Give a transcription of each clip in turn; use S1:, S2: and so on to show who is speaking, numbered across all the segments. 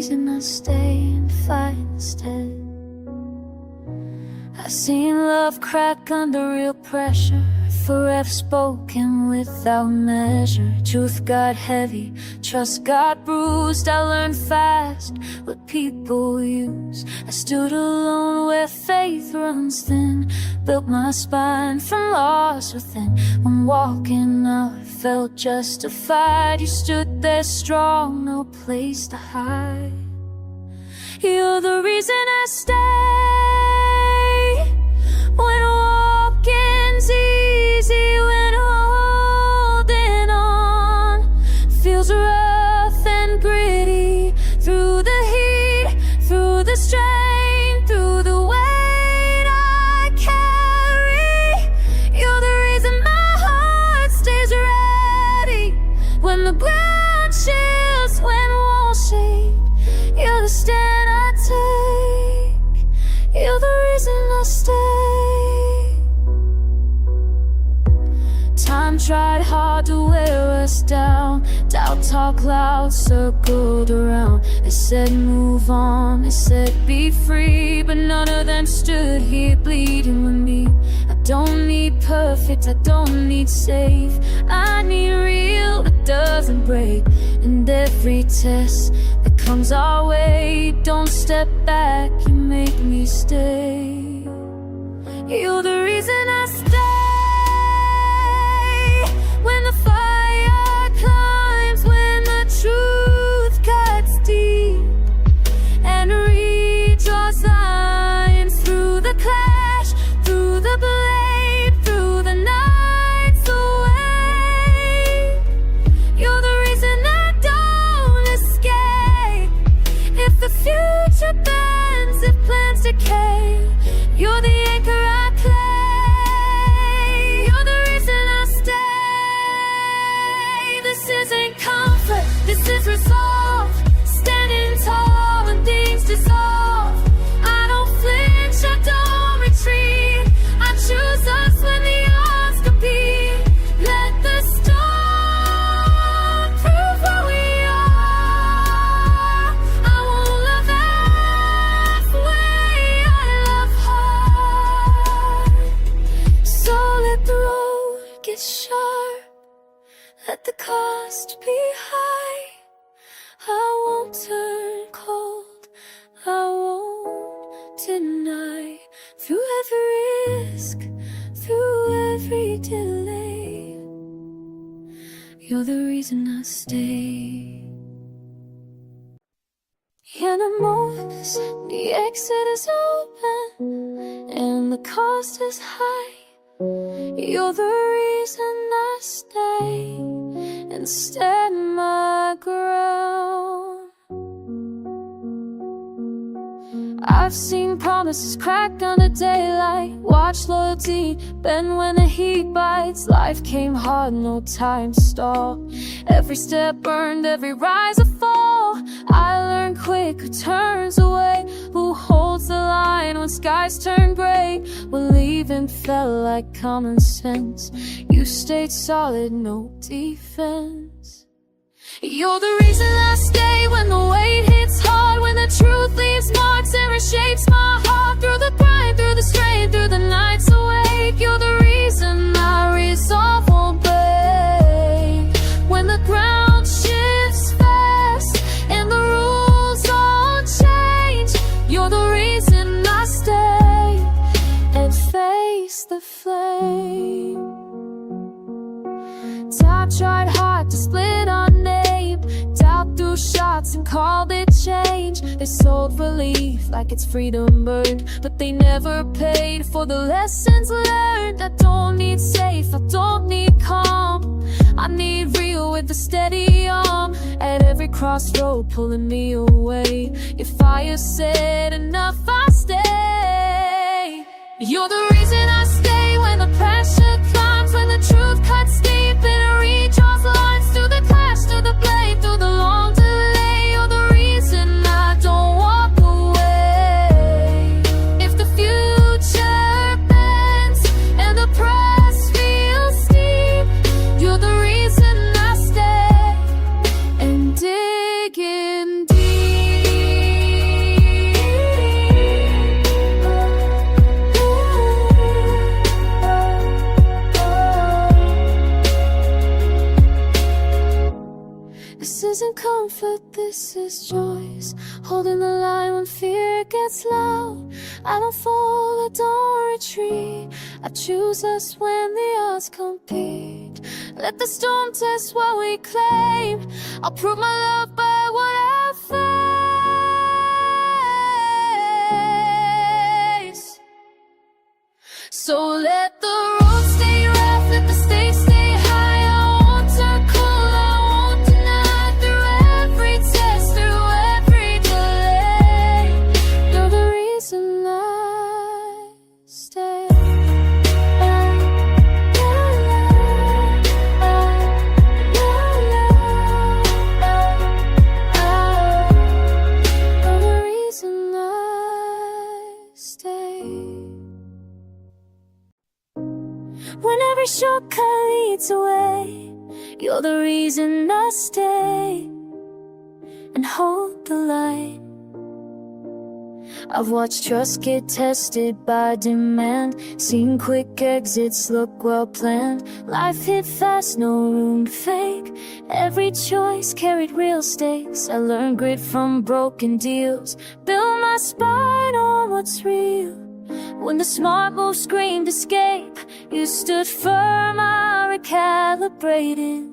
S1: reason I stay and fight instead. I've seen love crack under real pressure, forever spoken without measure. Truth got heavy, trust got bruised. I learned fast what people use. I stood alone where faith runs thin, built my spine from loss within. When walking out I felt justified, you stood there strong, no place to hide. You're the reason I stay when walking's easy, when holding on feels rough and gritty. Through the heat, through the strain, through the weight I carry, you're the reason my heart stays ready. When the ground chills, when walls shake, you're the stand I take. You're the reason I stay. Time tried hard to wear us down. Doubt talk loud, circled around. They said move on, they said be free, but none of them stood here bleeding with me. I don't need perfect, I don't need safe. I need real that doesn't break. And every test that comes our way, don't step back, you make me stay. You're the reason I stay. When the fire climbs, when the truth cuts deep and redraws lines through the clash, through the blade, through the nights away. You're the reason I don't escape. If the future bends, if plans decay, you're the anchor I claim. You're the reason I stay. This isn't comfort, this is resolve. Standing tall when things dissolve. I don't flinch, I don't retreat. I choose us when the odds compete. Let the storm prove where we are. I won't love halfway, I love hard. So let the road get sharp, let the cost be high. I won't turn cold, I won't deny. Through every risk, through every delay, you're the reason I stay. In the moments, the exit is open and the cost is high, you're the reason I stay and stand my ground. I've seen promises crack under daylight, watch loyalty bend when the heat bites. Life came hard, no time to stall. Every step burned, every rise or fall. I learned quick who turns away, who holds the line when skies turn gray. When leaving felt like common sense, you stayed solid, no defense. You're the reason I stay when the weight hits hard, when the truth leaves marks and reshapes my heart. Through the grind, through the strain, through the nights awake, you're the reason I resolve won't break. When the ground shifts fast and the rules all change, you're the reason I stay and face the flame. Time tried hard to split our name, doubt threw shots and called it change. They sold relief like it's freedom earned, but they never paid for the lessons learned. I don't need safe, I don't need calm, I need real with a steady arm. At every crossroad pulling me away, your fire said enough, I stay. You're the reason I stay when the pressure climbs, when the truth cuts deep and redraws lines through the clash, through the blade, through the long delay. You're the reason I don't walk away. If the future bends and the press feels steep, you're the reason I stay and dig in deep. This is choice, holding the line when fear gets loud. I don't fall, I don't retreat. I choose us when the odds compete. Let the storm test what we claim. I'll prove my love by what I face. So let the road stay rough, let the stakes stay high. I won't turn cold, I won't deny. Through every test, through every delay, you're the reason I stay. You're the reason I stay. When every shortcut leads away, you're the reason I stay and hold the line. I've watched trust get tested by demand, seen quick exits look well planned. Life hit fast, no room to fake. Every choice carried real stakes. I learned grit from broken deals, built my spine on what's real. When the smart move screamed escape, you stood firm, I recalibrated.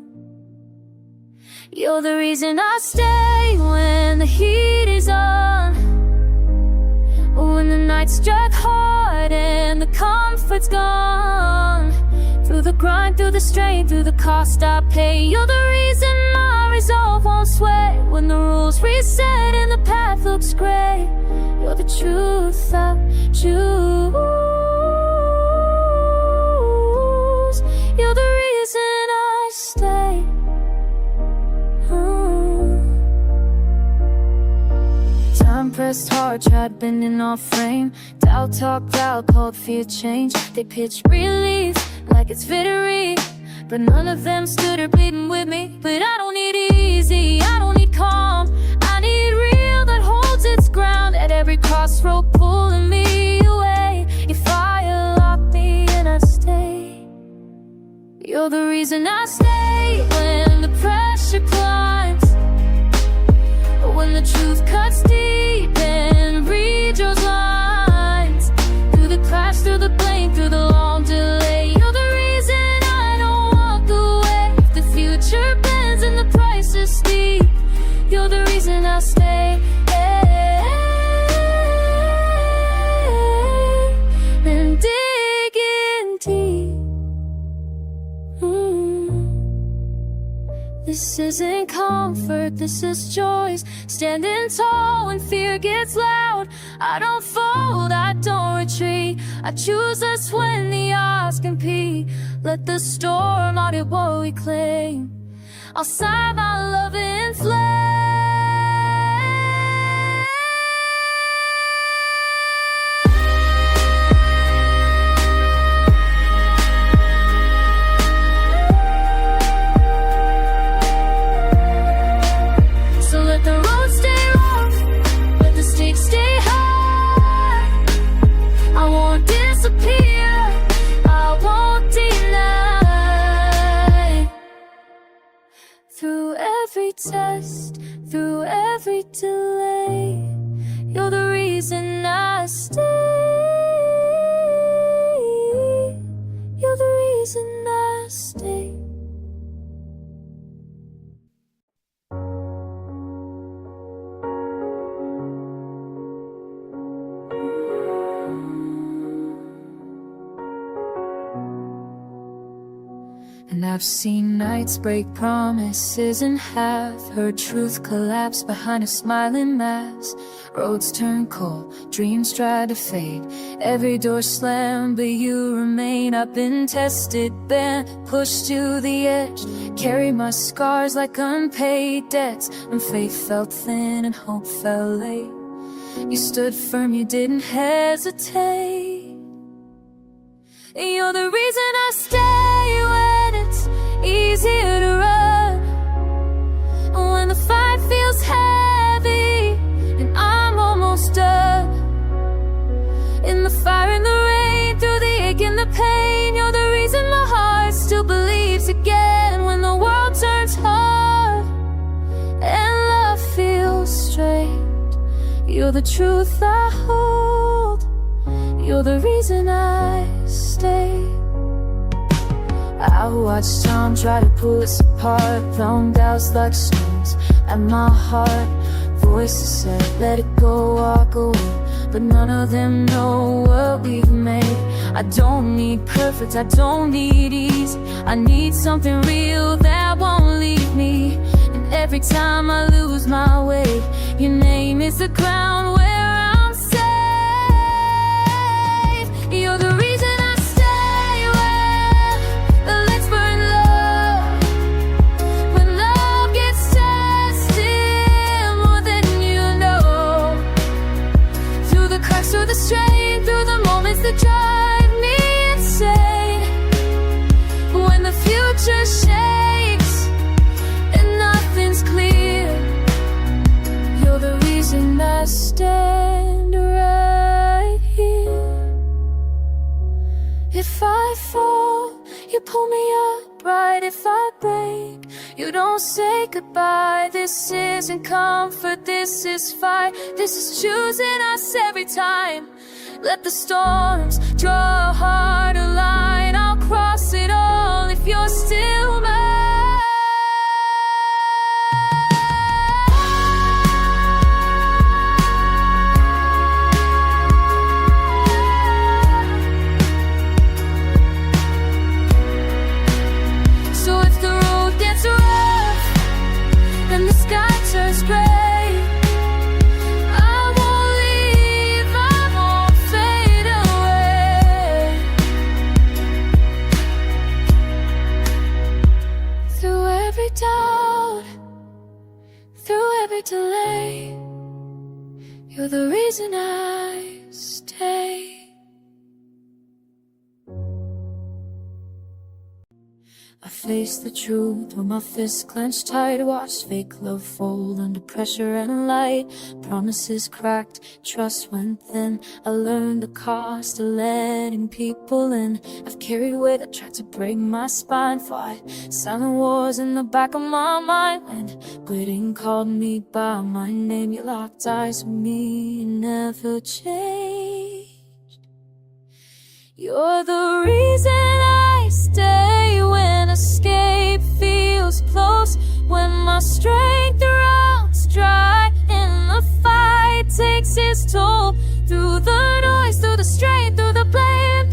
S1: You're the reason I stay when the heat is on, when the night struck hard and the comfort's gone. Through the grind, through the strain, through the cost I pay, you're the reason my resolve won't sway. When the rules reset and the path looks gray, you're the truth I choose. You're the reason I stay. Time pressed hard, tried bending our frame. Doubt talked out, called fear change. They pitched relief like it's victory, but none of them stood or bleeding with me. But I don't need easy, I don't need calm. I need real that holds its ground. At every crossroad pulling me away, your fire locked me and I stay. You're the reason I stay when the pressure climbs, when the truth cuts deep and redraws lines. Through the clash, through the blame, through the long delay, you're the reason I don't walk away. If the future bends and the price is steep, you're the reason I stay. And digging deep. This isn't comfort, this is choice. Standing tall when fear gets loud. I don't fold, I don't retreat. I choose us when the odds compete. Let the storm audit what we claim. I'll sign my love in flame. Through every test, through every delay, you're the reason I stay. You're the reason I stay. And I've seen nights break promises in half, heard truth collapse behind a smiling mask. Roads turn cold, dreams try to fade, every door slammed, but you remain. I've been tested, bent, pushed to the edge, carry my scars like unpaid debts. When faith felt thin and hope fell late, you stood firm, you didn't hesitate. You're the reason I stay when it's easier to run, when the fight feels heavy and I'm almost done. In the fire and the rain, through the ache and the pain, you're the reason my heart still believes again. When the world turns hard and love You're the truth I hold. You're the reason I stay. I watch time try to pull us apart, round doubts like stones at my heart. Voices said, let it go, walk away, but none of them know what we've made. I don't need perfect, I don't need easy. I need something real that won't leave me. And every time I lose my way, your name is the ground where I'm safe. You're the reason I stay where the lights burn low. When love gets tested more than you know. Through the cracks, through the strain, through the moments that drive me insane. When the future shakes and nothing's clear, you're the reason I stand right here. If I fall, you pull me up right. If I break, you don't say goodbye. This isn't comfort, this is fight. This is choosing us every time. Let the storms draw a harder line. I'll cross it all if you're still mine. So if the road gets rough and the sky turns gray, doubt, through every delay, you're the reason I stay. I face the truth with my fists clenched tight. Watch fake love fold under pressure and light. Promises cracked, trust went thin. I learned the cost of letting people in. I've carried weight that tried to break my spine. Fought silent wars in the back of my mind. When quitting called me by my name, you locked eyes with me and never changed. You're the reason I stay when escape feels close. When my strength runs dry and the fight takes its toll. Through the noise, through the strain, through the blame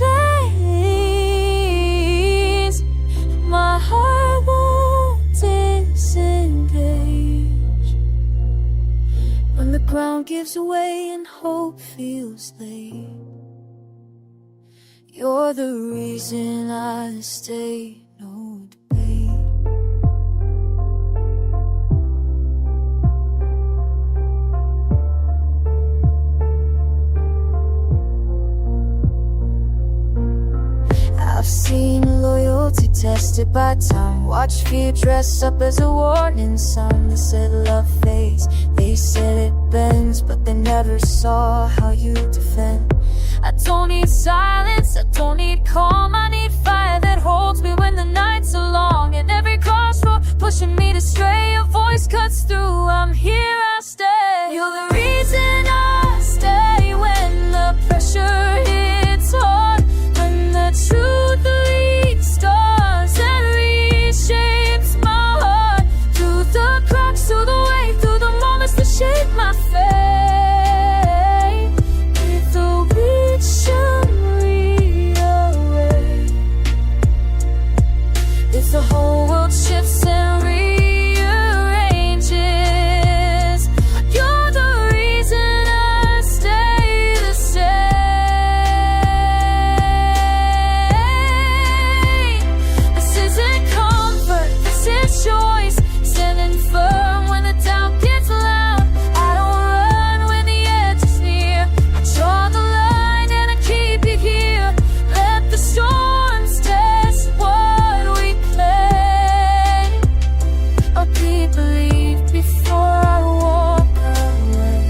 S1: pains, my heart won't disengage. When the ground gives way and hope feels late, you're the reason I stay, no debate. I've seen loyalty tested by time. Watch fear dress up as a warning sign. They said love fades, they said it bends, but they never saw how you defend. I don't need silence, I don't need calm. I need fire that holds me when the nights are long. And every crossroad pushing me to stray, your voice cuts through. I'm here, I stay. You're the reason I stay when the pressure hits hard. When the truth leads stars and reshapes my heart. Through the cracks, through the wave, through the moments that shape my fate. If the whole world shifts and rearranges, you're the reason I stay the same. This isn't comfort, this is choice. Standing firm when the doubt gets loud. I don't run when the edge is near. I draw the line and I keep you here. Let the storms test what we play. I'll be believed before I walk away.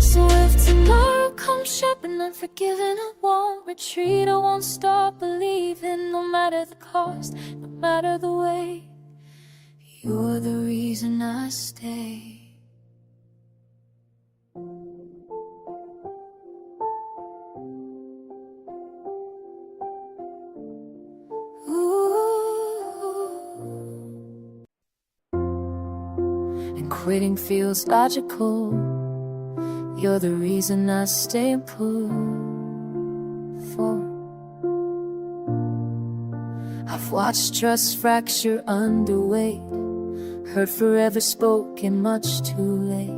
S1: So if tomorrow comes sharp and unforgiving, I won't retreat, I won't stop believing. No matter the cost, no matter the way, you're the reason I stay. quitting feels logical. You're the reason I stay and push forward. I've watched trust fracture under weight, heard forever spoken much too late.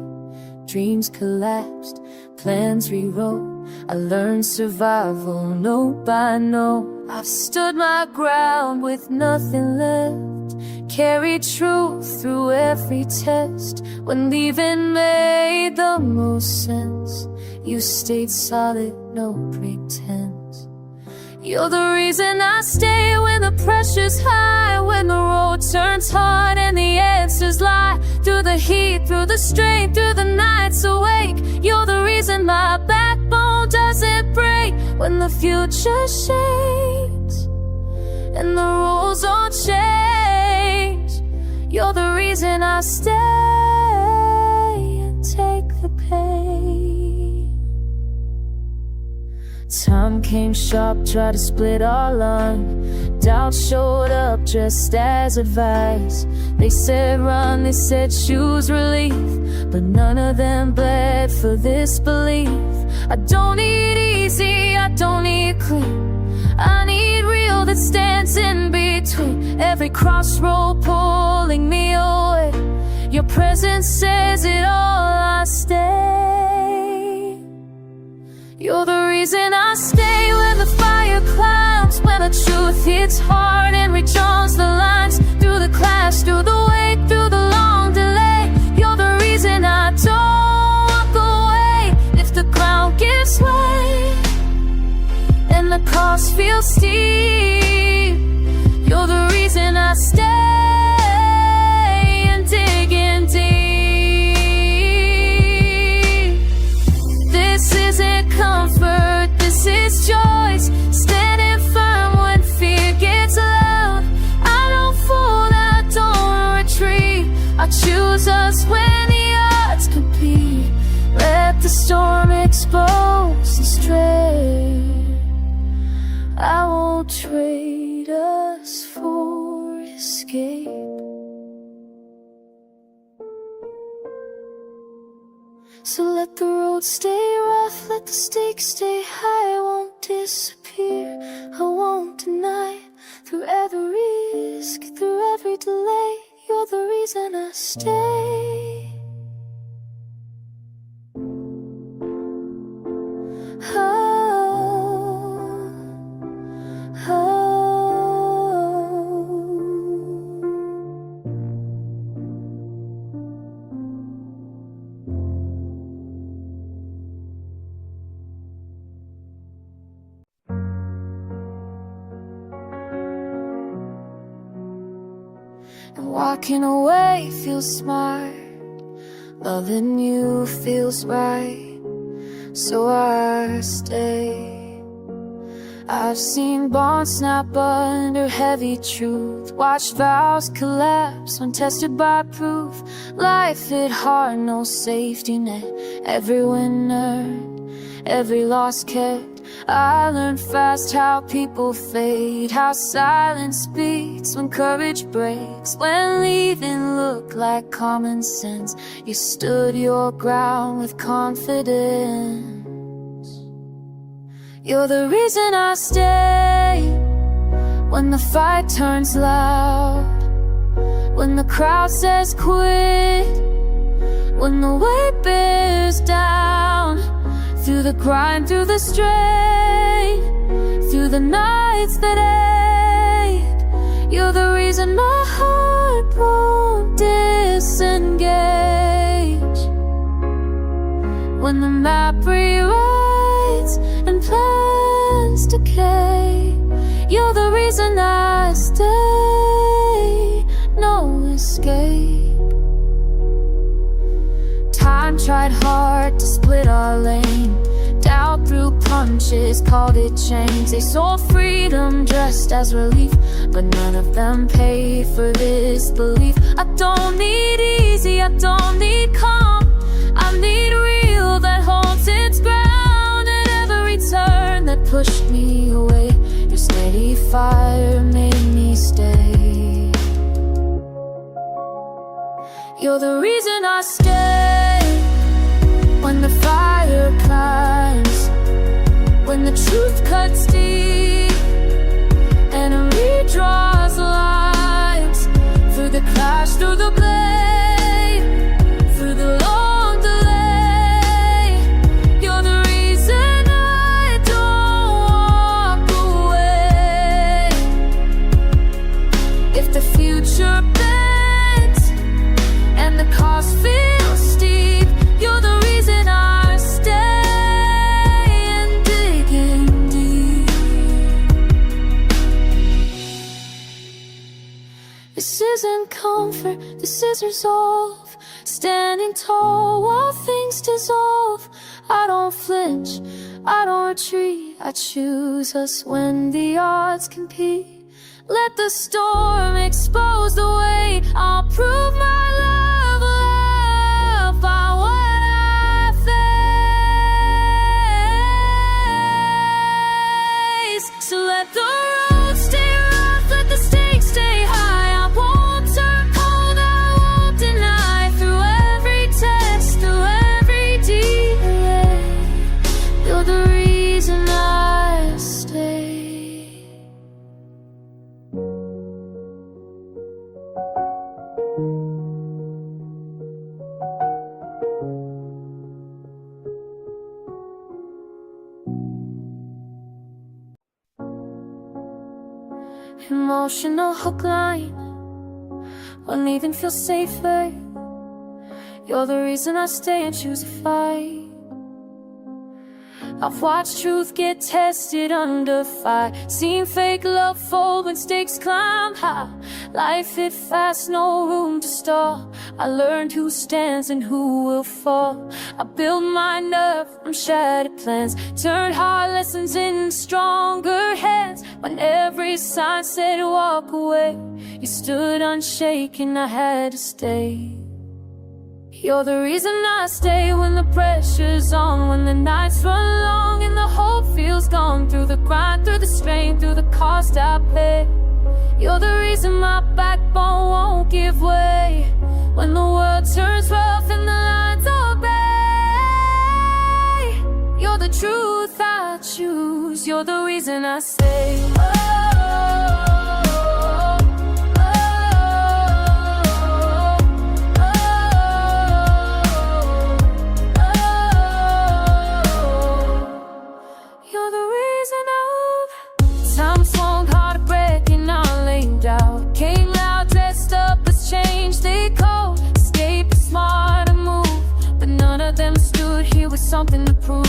S1: Dreams collapsed, plans rewrote. I learned survival note by note. I've stood my ground with nothing left, carried truth through every test. When leaving made the most sense, you stayed solid, no pretense. You're the reason I stay when the pressure's high, when the road turns hard and the answers lie. Through the heat, through the strain, through the nights awake, you're the reason my backbone doesn't break. When the future shakes and the rules all change, you're the reason I stay and take the pain. Time came sharp, tried to split our line. Doubt showed up just as advice. They said run, they said choose relief, but none of them bled for this belief. I don't need easy, I don't need clean, I need real that stands in between. Every crossroad pulling me away, your presence says it all. I stay. You're the reason I stay when the fire climbs, when the truth hits hard and rejoins the lines. Through the clash, through the wait, through the long delay, you're the reason I don't walk away. If the ground gives way and the cost feels steep, you're the reason I stay and dig in deep. This isn't comfort, this is choice. Standing firm when fear gets loud. I don't fold, I don't retreat. I choose us when the odds compete. Let the storm expose the straight. I won't trade us for escape. So let the road stay rough, let the stakes stay high. I won't disappear, I won't deny it. Through every risk, through every delay, you're the reason I stay. And walking away feels smart, loving you feels right, so I stay. I've seen bonds snap under heavy truth, watched vows collapse when tested by proof. Life hit hard, no safety net, every win earned, every loss kept. I learned fast how people fade, how silence speaks when courage breaks. When leaving looked like common sense, you stood your ground with confidence. You're the reason I stay when the fight turns loud, when the crowd says quit, when the weight bears down. Through the grind, through the strain, through the nights that ache, you're the reason my heart won't disengage. When the map rewrites and plans decay, you're the reason I stay, no escape. Time tried hard to split our lane, doubt threw punches, called it change. They sold freedom dressed as relief, but none of them paid for this belief. I don't need easy, I don't need calm, I need real that holds its ground. At every turn that pushed me away, your steady fire made me stay. You're the reason I stay when the fire climbs, when the truth cuts deep and it redraws lines through the clash, through the blame, through the long delay. You're the reason I don't walk away. If the future bends and the cost feels steep, you're the reason I stay and digging deep. This isn't comfort, this is resolve. Standing tall while things dissolve. I don't flinch, I don't retreat. I choose us when the odds compete. Let the storm expose the way. I'll prove my love by what I face. So let the road stay rough, let the stakes stay high. I won't turn cold, I won't deny. Through every test, through every delay, you're the reason I stay. Emotional hook line, when leaving feels safer. You're the reason I stay and choose to fight. I've watched truth get tested under fire, seen fake love fold when stakes climb high. Life hit fast, no room to stall. I learned who stands and who will fall. I built my nerve from shattered plans, turned hard lessons into stronger hands. When every sign said walk away, you stood unshaken, I had to stay. You're the reason I stay when the pressure's on, when the nights run long and the hope feels gone. Through the grind, through the strain, through the cost I pay. You're the reason my backbone won't give way. When the world turns rough and the lines obey, you're the truth I choose. You're the reason I stay. Something to prove.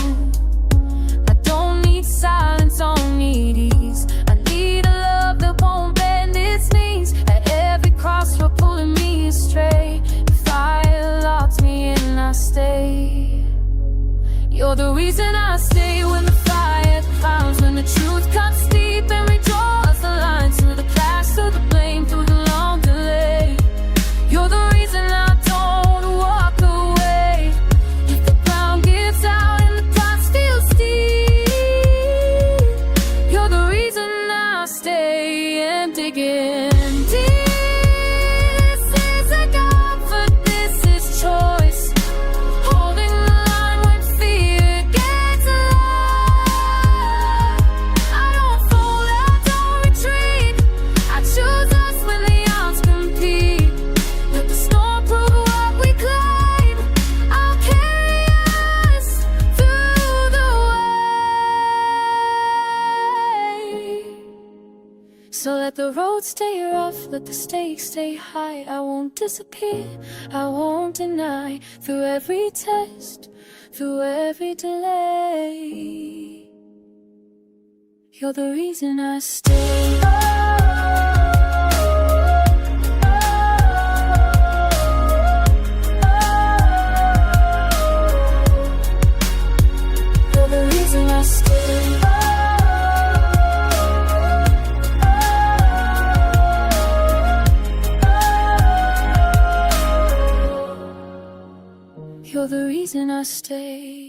S1: I don't need silence, I don't need ease. I need a love that won't bend its knees. At every crossroad pulling me astray, the fire locks me in, I stay. You're the reason I stay when the fire climbs, when the truth cuts deep and redraws the lines through the clash, through the blame, through the long delay. You're the reason I don't walk away. If the ground gives out and the clouds feel steep, you're the reason I stay and dig in deep. This is a comfort, this is choice. Holding the line when fear gets loud. I don't fold, I don't retreat. I choose us when the odds compete. Let the storm prove what we claim. I'll carry us through the way. So let the road stay rough, let the stakes stay high. I won't disappear, I won't deny. Through every test, through every delay, you're the reason I stay. You're the reason I stay. You're the reason I stay.